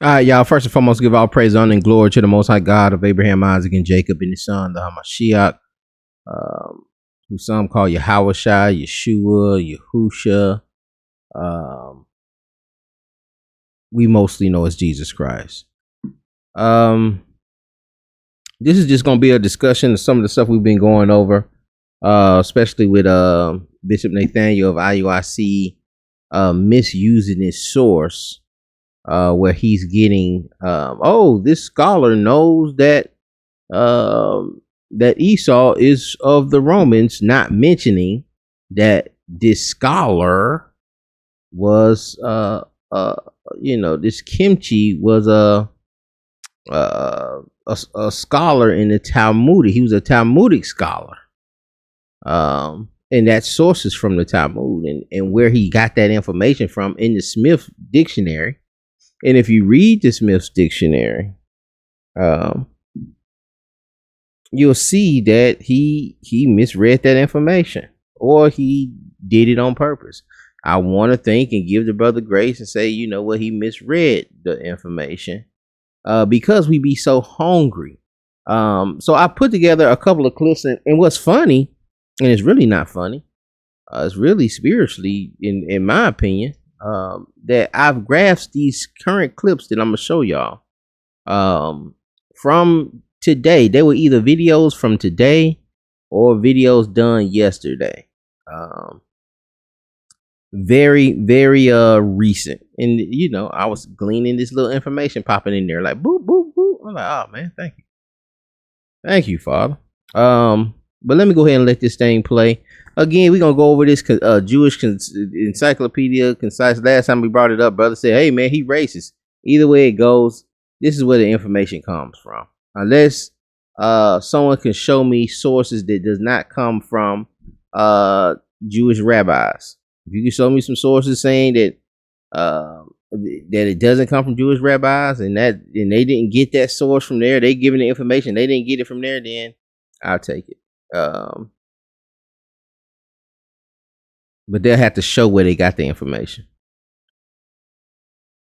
All right, y'all. First and foremost, give all praise, honor, and glory to the Most High God of Abraham, Isaac, and Jacob, and his son, the Hamashiach, um, who some call Yahawashai, Yeshua, Yahusha. Um, we mostly know as Jesus Christ. This is just going to be a discussion of some of the stuff we've been going over, especially with Bishop Nathaniel of IUIC misusing his source. Where he's getting, this scholar knows that that Esau is of the Romans, not mentioning that this scholar was, this Kimchi was a scholar in the Talmud. He was a Talmudic scholar, and that sources from the Talmud, and where he got that information from in the Smith Dictionary. And if you read the Smith's Dictionary, you'll see that he misread that information, or he did it on purpose. I want to think and give the brother grace and say, you know what, he misread the information because we be so hungry. So I put together a couple of clips, and what's funny, and it's really not funny, it's really spiritually, in my opinion, that I've grasped these current clips that I'm gonna show y'all from today. They were either videos from today or videos done yesterday. Very, very recent. And I was gleaning this little information popping in there like boop, boop, boop. I'm like, oh man, thank you. Thank you, Father. But let me go ahead and let this thing play. Again, we're going to go over this Jewish encyclopedia concise. Last time we brought it up, brother said, hey, man, he racist. Either way it goes, this is where the information comes from. Unless someone can show me sources that does not come from Jewish rabbis. If you can show me some sources saying that it doesn't come from Jewish rabbis and they didn't get that source from there, they giving the information, they didn't get it from there, then I'll take it. But they'll have to show where they got the information.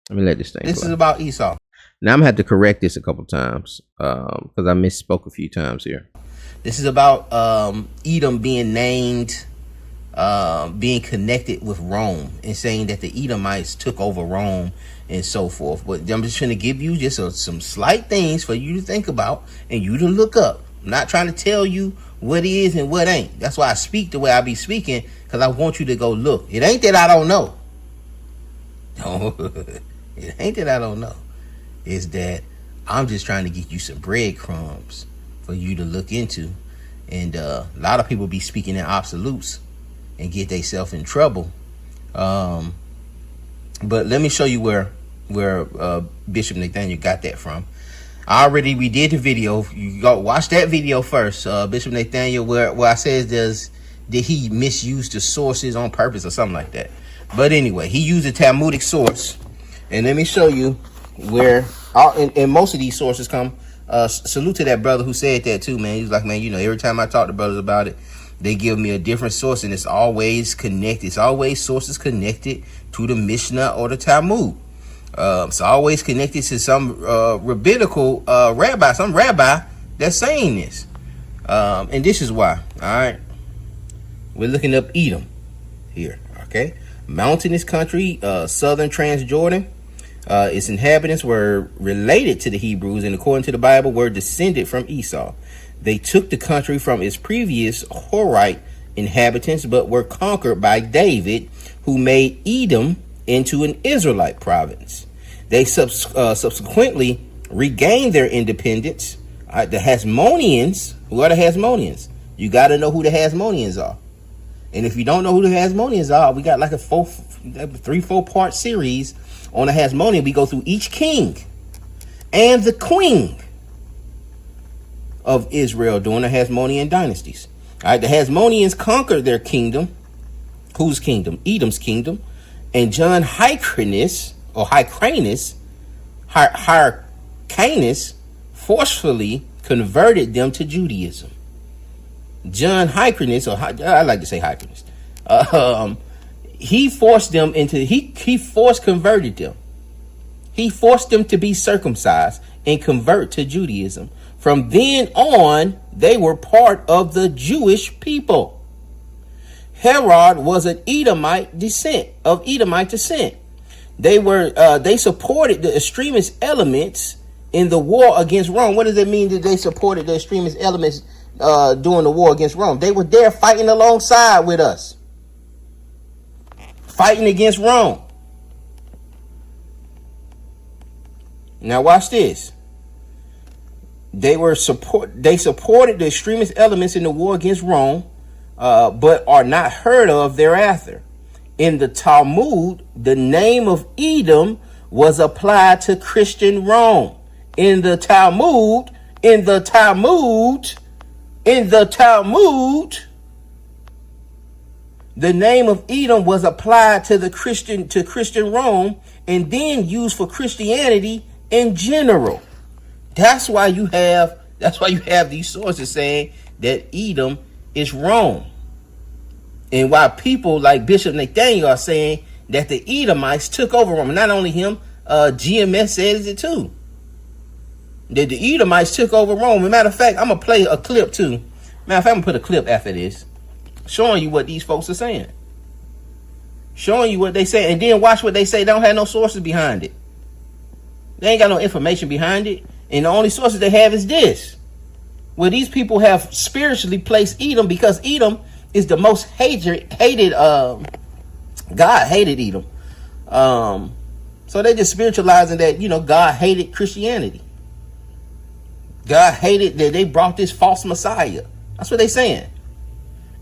Let me let this thing. This is about Esau. Now I'm gonna have to correct this a couple times because I misspoke a few times here. This is about Edom being named, being connected with Rome, and saying that the Edomites took over Rome and so forth. But I'm just trying to give you just some slight things for you to think about and you to look up. I'm not trying to tell you what is and what ain't. That's why I speak the way I be speaking, because I want you to go look. It ain't that I don't know. No, it ain't that I don't know. It's that I'm just trying to get you some breadcrumbs for you to look into. And a lot of people be speaking in absolutes and get themselves in trouble. But let me show you where Bishop Nathaniel got that from. We did the video. You go watch that video first, Bishop Nathaniel, where I says did he misuse the sources on purpose or something like that. But anyway, he used a Talmudic source, and let me show you where and most of these sources come. Salute to that brother who said that too, man. He was like, man, every time I talk to brothers about it, they give me a different source, and it's always connected. It's always sources connected to the Mishnah or the Talmud. It's always connected to some rabbinical rabbi, some rabbi that's saying this. And this is why. All right. We're looking up Edom here. Okay. Mountainous country, southern Transjordan. Its inhabitants were related to the Hebrews, and according to the Bible, were descended from Esau. They took the country from its previous Horite inhabitants, but were conquered by David, who made Edom into an Israelite province. They subsequently regained their independence. The Hasmonians, who are the Hasmonians? You got to know who the Hasmonians are. And if you don't know who the Hasmonians are, we got like a 3-4 part series on the Hasmonian. We go through each king and the queen of Israel during the Hasmonean dynasties. All right, the Hasmonians conquered their kingdom. Whose kingdom? Edom's kingdom. And John Hyrcanus forcefully converted them to Judaism. John Hyrcanus, or I like to say Hyrcanus, he forced them into, he force converted them. He forced them to be circumcised and convert to Judaism. From then on, they were part of the Jewish people. Herod was an Edomite descent. They supported the extremist elements in the war against Rome. What does it mean that they supported the extremist elements during the war against Rome? They were there fighting alongside with us, fighting against Rome. Now watch this. They supported the extremist elements in the war against Rome, but are not heard of thereafter. In the Talmud, the name of Edom was applied to Christian Rome. In the Talmud, the name of Edom was applied to Christian Rome, and then used for Christianity in general. That's why you have these sources saying that Edom is Rome. And why people like Bishop Nathaniel are saying that the Edomites took over Rome. Not only him, GMS says it too. That the Edomites took over Rome. As a matter of fact, I'm going to play a clip too. Matter of fact, I'm going to put a clip after this, showing you what these folks are saying. Showing you what they say. And then watch what they say. They don't have no sources behind it. They ain't got no information behind it. And the only sources they have is this. Where these people have spiritually placed Edom, because Edom is the most hated. God hated Edom. So they just spiritualizing that, God hated Christianity. God hated that they brought this false Messiah. That's what they're saying.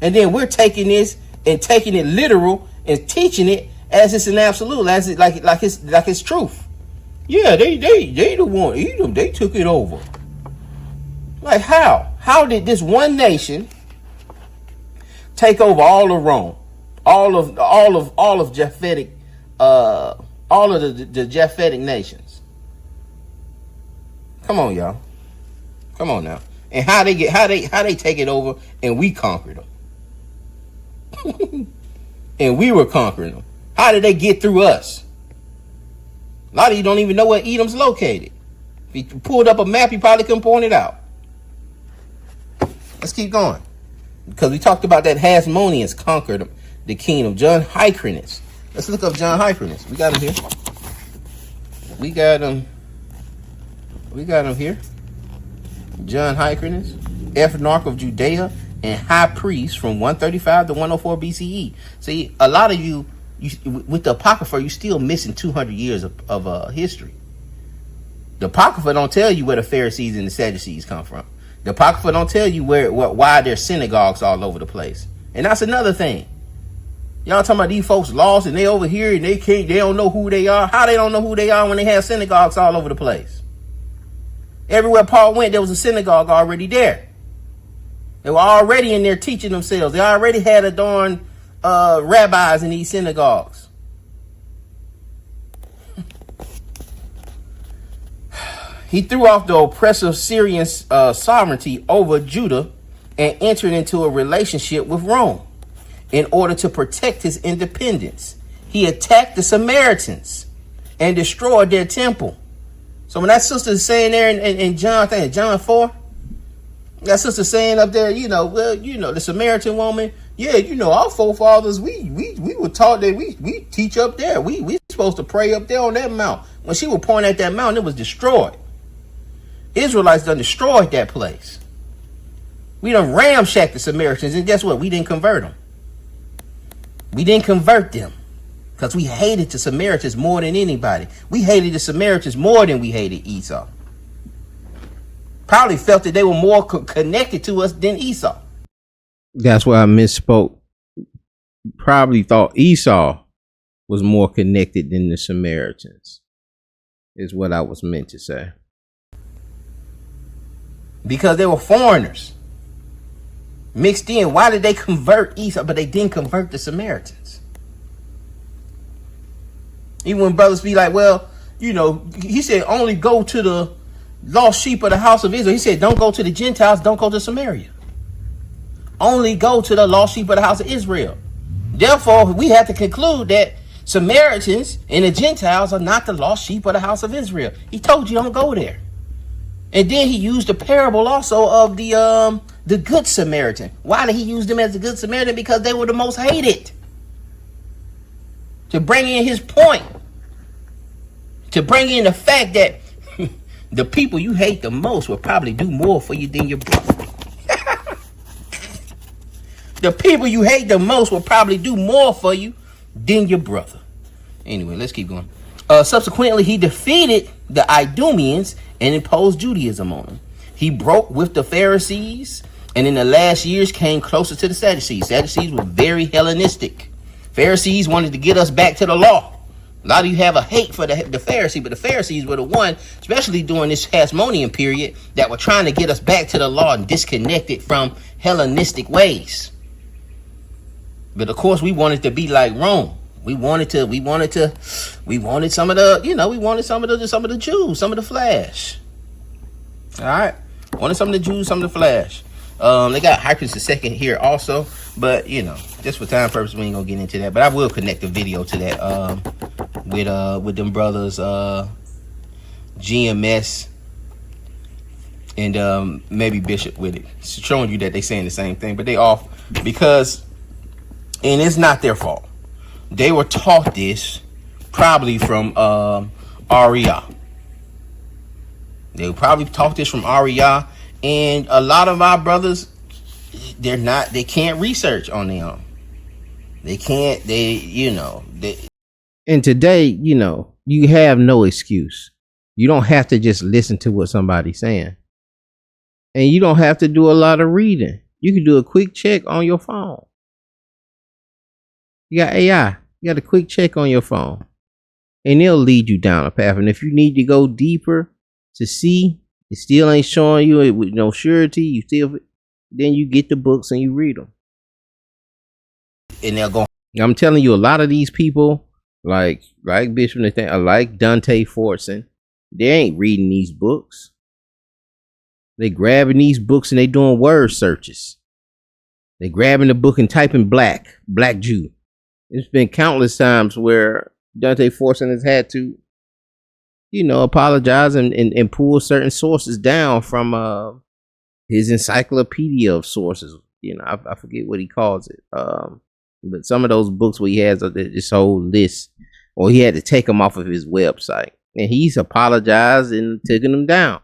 And then we're taking this and taking it literal and teaching it as it's an absolute, as it like it's truth. Yeah, they the one Edom. They took it over. Like how? How did this one nation take over all of Rome, all of Japhetic, all of the Japhetic nations? Come on, y'all. Come on now. And how they take it over and we conquered them. And we were conquering them. How did they get through us? A lot of you don't even know where Edom's located. If you pulled up a map, you probably couldn't point it out. Let's keep going. Because we talked about that Hasmonians conquered the kingdom. John Hyrcanus. Let's look up John Hyrcanus. We got him here. We got him here. John Hyrcanus, ethnarch of Judea and high priest from 135 to 104 BCE. See, a lot of you with the Apocrypha, you're still missing 200 years of history. The Apocrypha don't tell you where the Pharisees and the Sadducees come from. The Apocrypha don't tell you why there's synagogues all over the place. And that's another thing. Y'all talking about these folks lost and they over here and they don't know who they are. How they don't know who they are when they have synagogues all over the place? Everywhere Paul went, there was a synagogue already there. They were already in there teaching themselves. They already had adorned rabbis in these synagogues. He threw off the oppressive Syrian sovereignty over Judah and entered into a relationship with Rome in order to protect his independence. He attacked the Samaritans and destroyed their temple. So when that sister is saying there in John 4, that sister saying up there, the Samaritan woman, our forefathers, we were taught that we teach up there. We supposed to pray up there on that mount. When she would point at that mountain, it was destroyed. Israelites done destroyed that place. We done ramshacked the Samaritans, and guess what? We didn't convert them. We didn't convert them because we hated the Samaritans more than anybody. We hated the Samaritans more than we hated Esau. Probably felt that they were more connected to us than Esau. That's why I misspoke. Probably thought Esau was more connected than the Samaritans, is what I was meant to say. Because they were foreigners mixed in. Why did they convert Esau, but they didn't convert the Samaritans? Even when brothers be like, well, he said only go to the lost sheep of the house of Israel. He said don't go to the Gentiles, don't go to Samaria. Only go to the lost sheep of the house of Israel. Therefore, we have to conclude that Samaritans and the Gentiles are not the lost sheep of the house of Israel. He told you don't go there. And then he used the parable also of the Good Samaritan. Why did he use them as the Good Samaritan? Because they were the most hated. To bring in his point. To bring in the fact that the people you hate the most will probably do more for you than your brother. The people you hate the most will probably do more for you than your brother. Anyway, let's keep going. Subsequently, he defeated the Idumeans and imposed Judaism on them. He broke with the Pharisees, and in the last years came closer to the Sadducees. Sadducees were very Hellenistic. Pharisees wanted to get us back to the law. A lot of you have a hate for the Pharisee, but the Pharisees were the one, especially during this Hasmonian period, that were trying to get us back to the law and disconnect it from Hellenistic ways. But of course, we wanted to be like Rome. We wanted some of the, we wanted some of the Jews, some of the flesh. All right, wanted some of the Jews, some of the flesh. They got Hypus II here also, but just for time purposes, we ain't gonna get into that. But I will connect a video to that with them brothers GMS and maybe Bishop with it, showing you that they saying the same thing, but they off because, and it's not their fault. They were taught this probably from Aria. They were probably taught this from Aria, and a lot of our brothers, they can't research on their own. They can't, and today, you have no excuse. You don't have to just listen to what somebody's saying. And you don't have to do a lot of reading. You can do a quick check on your phone. You got AI. You got a quick check on your phone. And they'll lead you down a path. And if you need to go deeper to see, it still ain't showing you it with no surety. Then you get the books and you read them. And they'll go. I'm telling you, a lot of these people, like Bishop Nathan, like Dante Fortson, they ain't reading these books. They grabbing these books and they doing word searches. They grabbing the book and typing black Jew. It's been countless times where Dante Fortson has had to, apologize and pull certain sources down from his encyclopedia of sources. I forget what he calls it. But some of those books where he has this whole list, or he had to take them off of his website, and he's apologized and taken them down.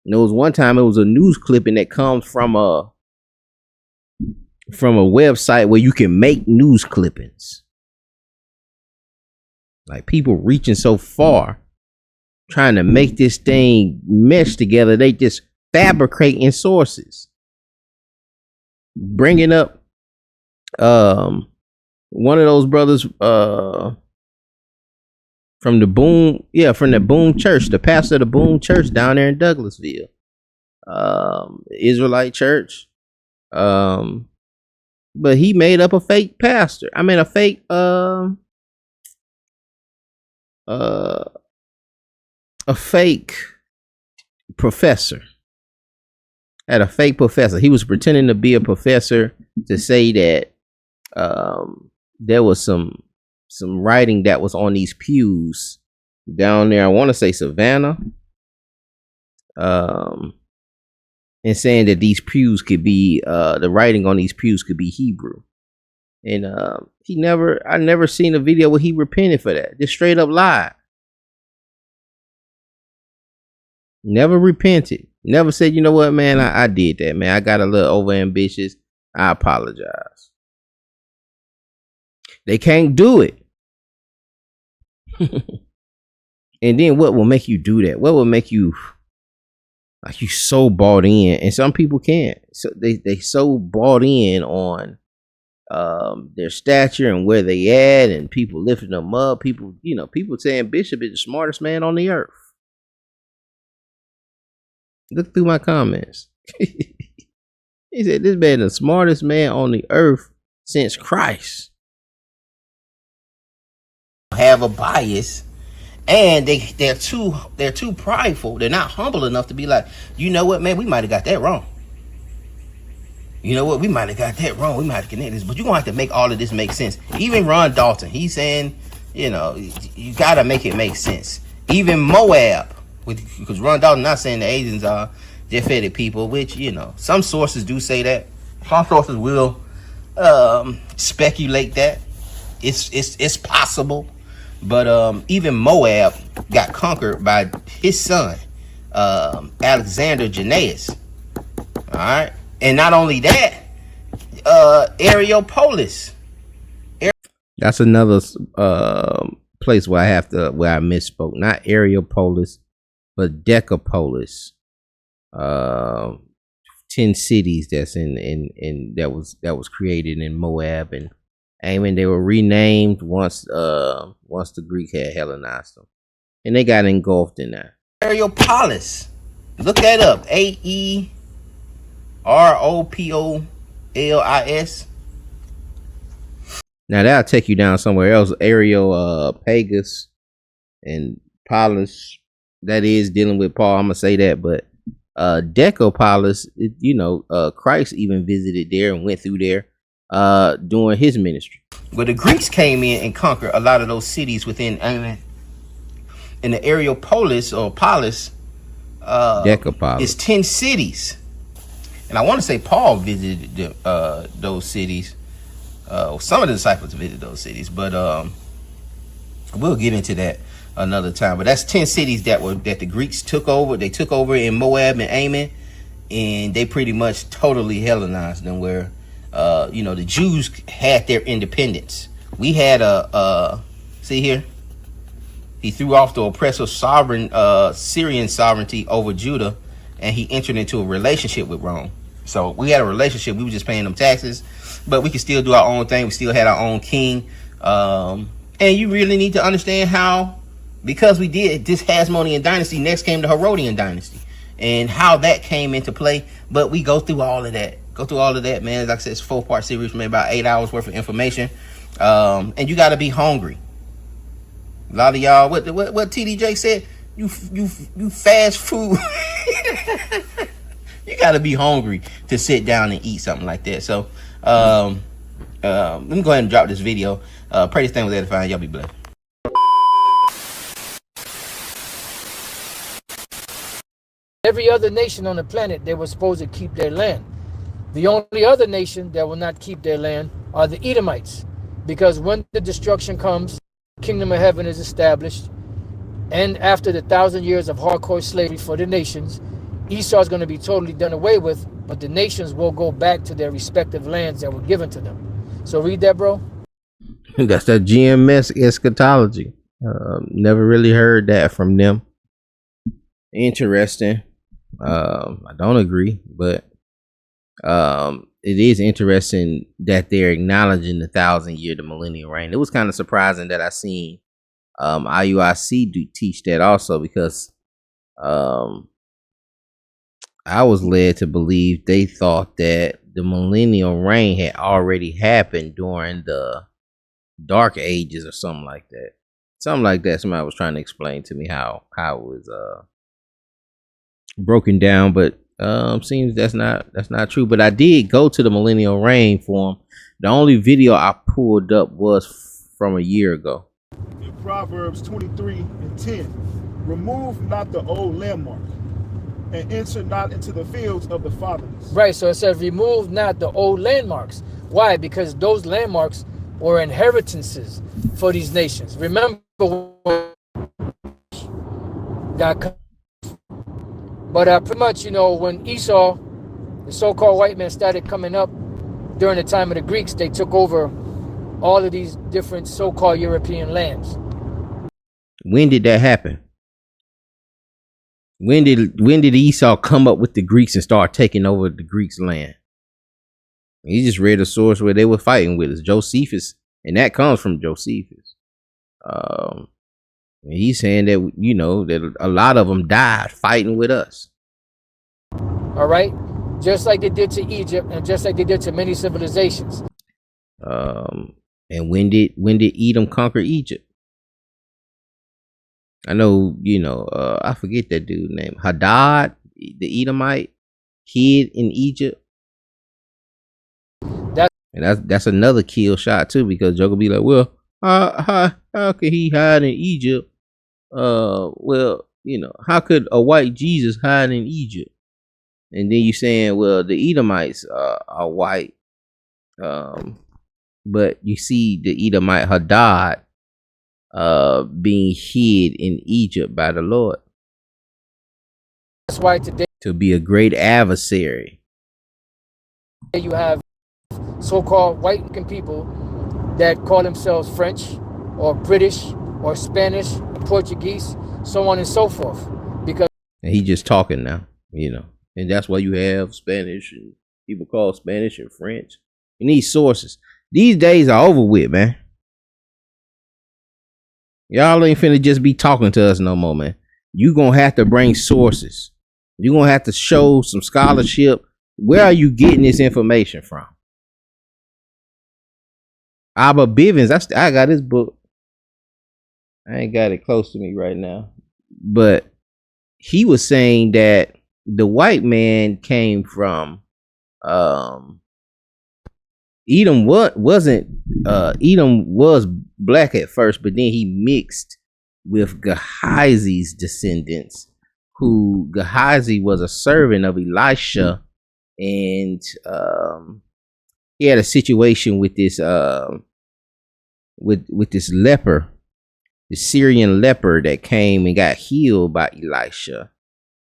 And there was one time it was a news clipping that comes from a website where you can make news clippings. Like people reaching so far, trying to make this thing mesh together, they just fabricating sources. Bringing up one of those brothers from the Boone Church, the pastor of the Boone Church down there in Douglasville, Israelite church. But he made up a fake pastor. I mean, a fake professor. At a fake professor. He was pretending to be a professor to say that there was some writing that was on these pews down there. I want to say Savannah. And saying that these pews could be the writing on these pews could be Hebrew. And I never seen a video where he repented for that. Just straight up lied. Never repented. Never said, you know what, man, I did that, man. I got a little over ambitious. I apologize. They can't do it. And then what will make you do that? What will make you like you so bought in? And some people can't. So they so bought in on their stature and where they at, and people lifting them up. People saying Bishop is the smartest man on the earth. Look through my comments. He said this man is the smartest man on the earth since Christ. Have a bias, and they're too prideful. They're not humble enough to be like, you know what, man, we might have got that wrong. You know what, we might have got that wrong. We might have connected this, but you're gonna have to make all of this make sense. Even Ron Dalton, he's saying, you know, you gotta make it make sense. Even Moab, because Ron Dalton not saying the Asians are Japhetic people, which, you know, some sources do say that. Some sources will speculate that. It's possible. But even Moab got conquered by his son, Alexander Jannaeus. All right. And not only that, Areopolis. That's another place where I misspoke. Not Areopolis, but Decapolis. 10 cities that's in that was created in Moab and Ammon. They were renamed once the Greek had Hellenized them, and they got engulfed in that. Areopolis. Look that up. Aeropolis. Now that'll take you down somewhere else. Areopagus and Polis. That is dealing with Paul. I'm gonna say that, but Decapolis, you know, Christ even visited there and went through there during his ministry. But the Greeks came in and conquered a lot of those cities within Ammon. And the Areopolis or Polis Decapolis is 10 cities. And I want to say Paul visited those cities. Some of the disciples visited those cities, but we'll get into that another time. But that's 10 cities that the Greeks took over. They took over in Moab and Ammon, and they pretty much totally Hellenized them, where you know, the Jews had their independence. We had see here, he threw off the oppressive Syrian sovereignty over Judah, and he entered into a relationship with Rome. So we had a relationship. We were just paying them taxes, but we could still do our own thing. We still had our own king. And you really need to understand how, because we did this Hasmonian dynasty, next came the Herodian dynasty, and how that came into play. But we go through all of that. Man. Like I said, it's a 4-part series, man, about 8 hours worth of information. And you got to be hungry. A lot of y'all, what TDJ said, you fast food. You got to be hungry to sit down and eat something like that. So let me go ahead and drop this video. Pray this thing was edifying. Y'all be blessed. Every other nation on the planet, they were supposed to keep their land. The only other nation that will not keep their land are the Edomites, because when the destruction comes, the kingdom of heaven is established, and after the 1,000 years of hardcore slavery for the nations, Esau is going to be totally done away with, but the nations will go back to their respective lands that were given to them. So read that, bro. That's that GMS eschatology. Never really heard that from them. Interesting. I don't agree, but it is interesting that they're acknowledging the 1,000-year, the millennial reign. It was kind of surprising that I seen IUIC do teach that also, because I was led to believe they thought that the millennial reign had already happened during the dark ages or something like that. Somebody was trying to explain to me how it was broken down, but seems that's not true. But I did go to the millennial reign forum. The only video I pulled up was from a year ago. In Proverbs 23:10, remove not the old landmark, and enter not into the fields of the fatherless. Right, so it says remove not the old landmarks. Why? Because those landmarks were inheritances for these nations. Remember that. But pretty much, you know, when Esau, the so-called white man, started coming up during the time of the Greeks, they took over all of these different so-called European lands. When did that happen? When did Esau come up with the Greeks and start taking over the Greeks' land? He just read a source where they were fighting with us, Josephus, and that comes from Josephus. He's saying that, you know, that a lot of them died fighting with us. All right, just like they did to Egypt, and just like they did to many civilizations. And when did Edom conquer Egypt? I know, you know, I forget that dude name. Hadad, the Edomite, hid in Egypt. And that's another kill shot too, because Joker be like, well, How could he hide in Egypt? Well, how could a white Jesus hide in Egypt? And then you saying, well, the Edomites are white. But you see the Edomite Hadad being hid in Egypt by the Lord. That's why today to be a great adversary. You have so-called white people that call themselves French or British or Spanish, Portuguese, so on and so forth. Because and he just talking now, and that's why you have Spanish and people call Spanish and French. You need sources. These days are over with, man. Y'all ain't finna just be talking to us no more, man. You gonna have to bring sources. You gonna have to show some scholarship. Where are you getting this information from? Abba Bivens, I got his book. I ain't got it close to me right now, but he was saying that the white man came from Edom. Edom was black at first, but then he mixed with Gehazi's descendants, who Gehazi was a servant of Elisha, and he had a situation with this with this leper, the Syrian leper that came and got healed by Elisha,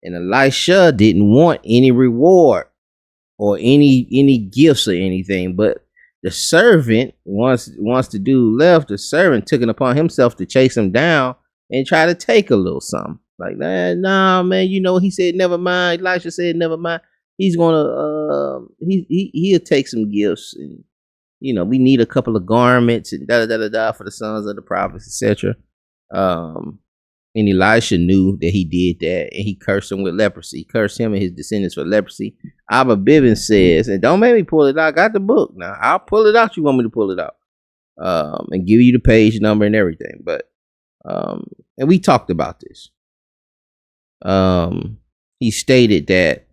and Elisha didn't want any reward or any gifts or anything, but the servant, once the dude left, the servant took it upon himself to chase him down and try to take a little something. Like, nah, man, he said never mind. Elisha said never mind. He's gonna he'll take some gifts, and we need a couple of garments and da for the sons of the prophets, etc. And Elisha knew that he did that, and he cursed him with leprosy. He cursed him and his descendants with leprosy. Abba Bivens says, and don't make me pull it out. I got the book now. I'll pull it out. You want me to pull it out, and give you the page number and everything. But and we talked about this. He stated that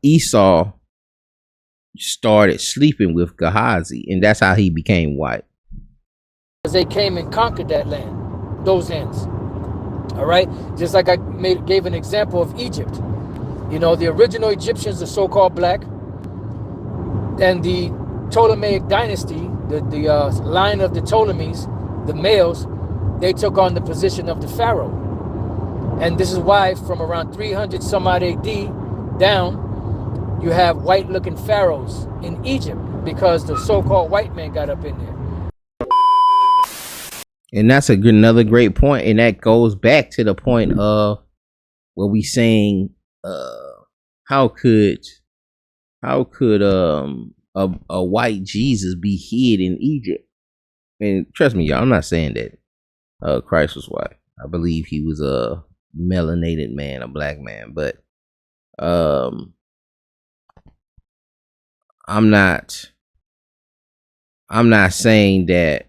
Esau started sleeping with Gehazi, and that's how he became white. Because they came and conquered that land, those lands. All right, just like I gave an example of Egypt. The original Egyptians, the so-called black, and the Ptolemaic dynasty, the line of the Ptolemies, the males, they took on the position of the pharaoh. And this is why from around 300 some odd AD down, you have white-looking pharaohs in Egypt because the so-called white man got up in there. And that's another great point, and that goes back to the point of what we saying. How could a white Jesus be hid in Egypt? And trust me, y'all, I'm not saying that Christ was white. I believe he was a melanated man, a black man, but I'm not saying that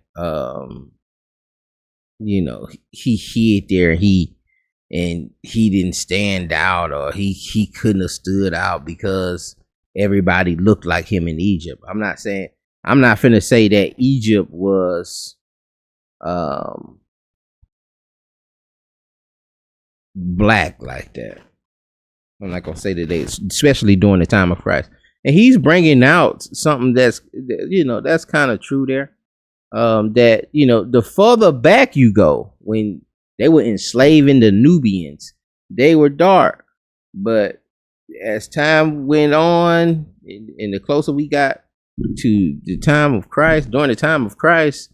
he hid there, and he didn't stand out, or he couldn't have stood out because everybody looked like him in Egypt. I'm not finna say that Egypt was black like that. I'm not gonna say that especially during the time of Christ. And he's bringing out something that's kind of true there. That the further back you go, when they were enslaving the Nubians, they were dark, but as time went on, and the closer we got to the time of Christ, during the time of Christ,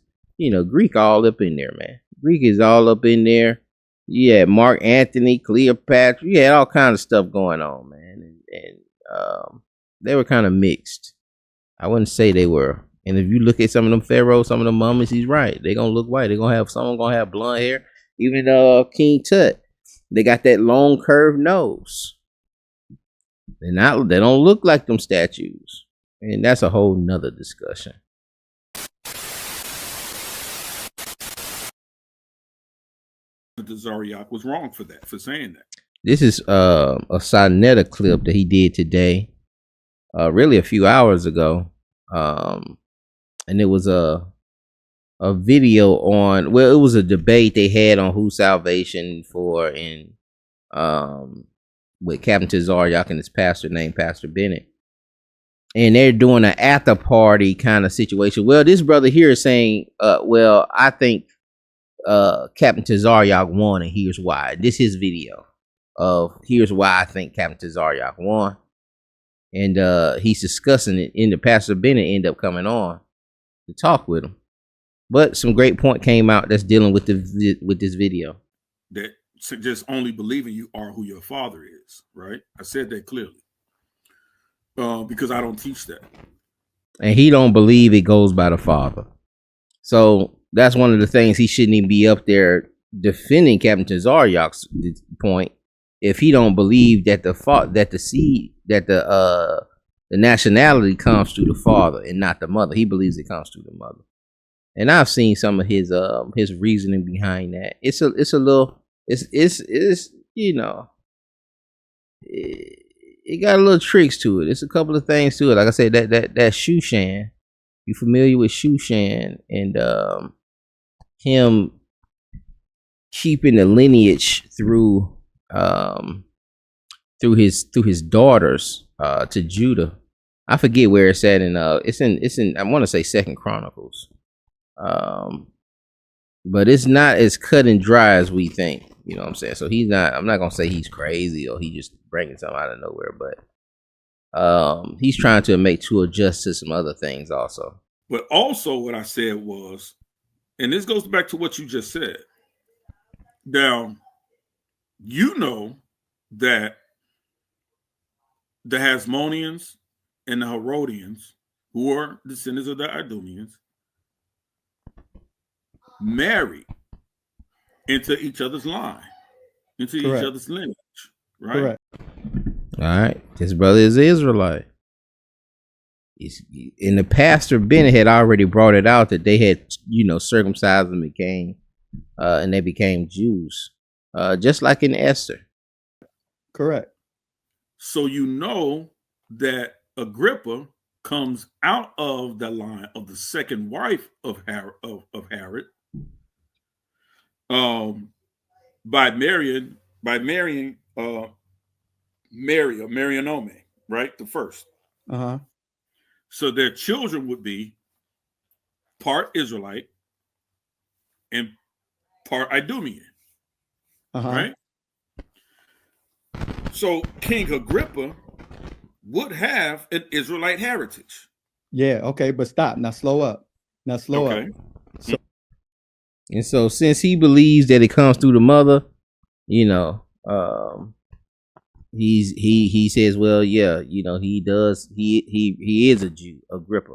Greek all up in there, man. Greek is all up in there. You had Mark Antony, Cleopatra. You had all kinds of stuff going on, man, and they were kind of mixed. I wouldn't say they were. And if you look at some of them pharaohs, some of them mummies, he's right. They're gonna look white. Someone gonna have blonde hair. Even King Tut, they got that long curved nose. They don't look like them statues. And that's a whole nother discussion. The Zariak was wrong for saying that. This is a Sonetta clip that he did today, really a few hours ago. And it was a video on, well, it was a debate they had on who salvation for, and with Captain Tazaryak and his pastor named Pastor Bennett. And they're doing an after party kind of situation. Well, this brother here is saying, well, I think Captain Tazaryak won, and here's why. This is his video of here's why I think Captain Tazaryak won. And he's discussing it, and the Pastor Bennett ended up coming on to talk with him. But some great point came out that's dealing with this video. That just only believing you are who your father is, right? I said that clearly. Because I don't teach that. And he don't believe it goes by the father. So that's one of the things he shouldn't even be up there defending Captain Tazaryak's point if he don't believe that the nationality comes through the father and not the mother. He believes it comes through the mother. And I've seen some of his reasoning behind that. It's you know, it got a little tricks to it. It's a couple of things to it. Like I said, that Shushan, you familiar with Shushan and him keeping the lineage through his daughters to Judah. I forget where it's at it's in I want to say 2nd Chronicles. But it's not as cut and dry as we think. You know what I'm saying? So I'm not going to say he's crazy or he just bringing something out of nowhere, but he's trying to make to adjust to some other things also. But also what I said was, and this goes back to what you just said. Now, you know that the Hasmonians and the Herodians, who are descendants of the Idumeans, married into each other's line, into Correct. each other's lineage, right? Correct. All right. His brother is an Israelite. And the Pastor Bennett had already brought it out that they had, circumcised and they became Jews, just like in Esther. Correct. So you know that Agrippa comes out of the line of the second wife of Herod, by marrying Mary or Marianome, right? The first. Uh-huh. So their children would be part Israelite and part Idumean, right? So King Agrippa would have an Israelite heritage. Yeah, okay, but stop. Now slow up. Up. So since he believes that it comes through the mother, he says, well, yeah, he does. He is a Jew, Agrippa.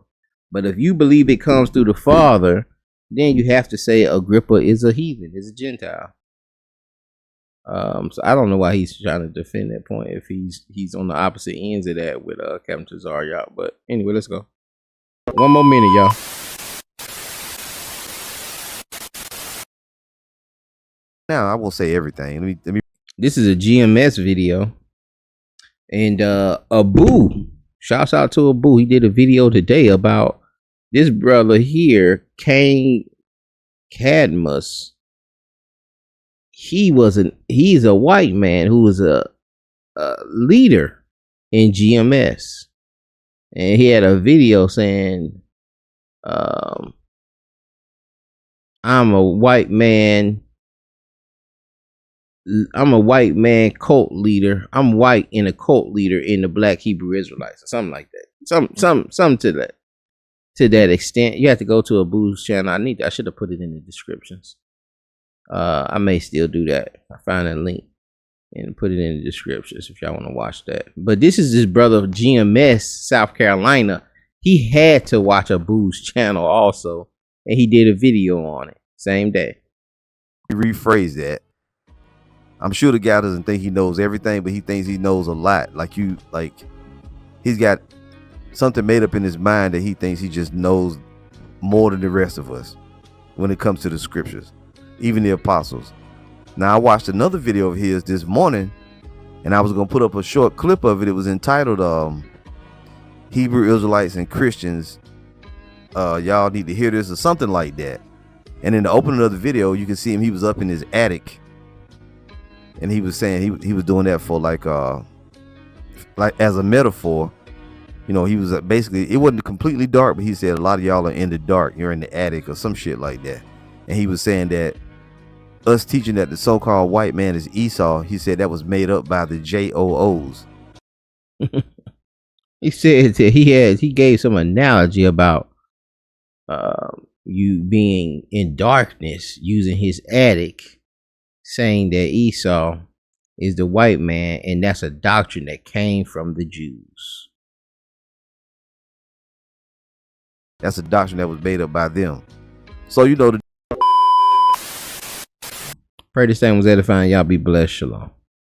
But if you believe it comes through the father, then you have to say Agrippa is a heathen, is a Gentile. So I don't know why he's trying to defend that point if he's on the opposite ends of that with Captain Tazaryak. But anyway, let's go. One more minute, y'all. Now I won't say everything. Let me. This is a GMS video, and Abu, shouts out to Abu. He did a video today about this brother here, Cain Cadmus. He's a white man who was a leader in GMS, and he had a video saying, I'm a white man cult leader. I'm white and a cult leader in the Black Hebrew Israelites, or something like that. Some to that extent. You have to go to Abu's channel. I should have put it in the descriptions. I may still do that. I find a link and put it in the descriptions if y'all want to watch that. But this is this brother of GMS, South Carolina. He had to watch Abu's channel also, and he did a video on it same day. Rephrase that. I'm sure the guy doesn't think he knows everything, but he thinks he knows a lot. Like he's got something made up in his mind that he thinks he just knows more than the rest of us when it comes to the scriptures, even the apostles. Now, I watched another video of his this morning, and I was going to put up a short clip of it. It was entitled Hebrew Israelites and Christians. Y'all need to hear this, or something like that. And in the opening of the video, you can see him. He was up in his attic, and he was saying he was doing that for like as a metaphor. You know, he was basically, it wasn't completely dark, but he said a lot of y'all are in the dark. You're in the attic or some shit like that. And he was saying that us teaching that the so-called white man is Esau, he said that was made up by the JOOs. He said that he gave some analogy about you being in darkness using his attic, saying that Esau is the white man, and that's a doctrine that came from the Jews. That's a doctrine that was made up by them. So, you know, Pray this thing was edifying. Y'all be blessed. Shalom.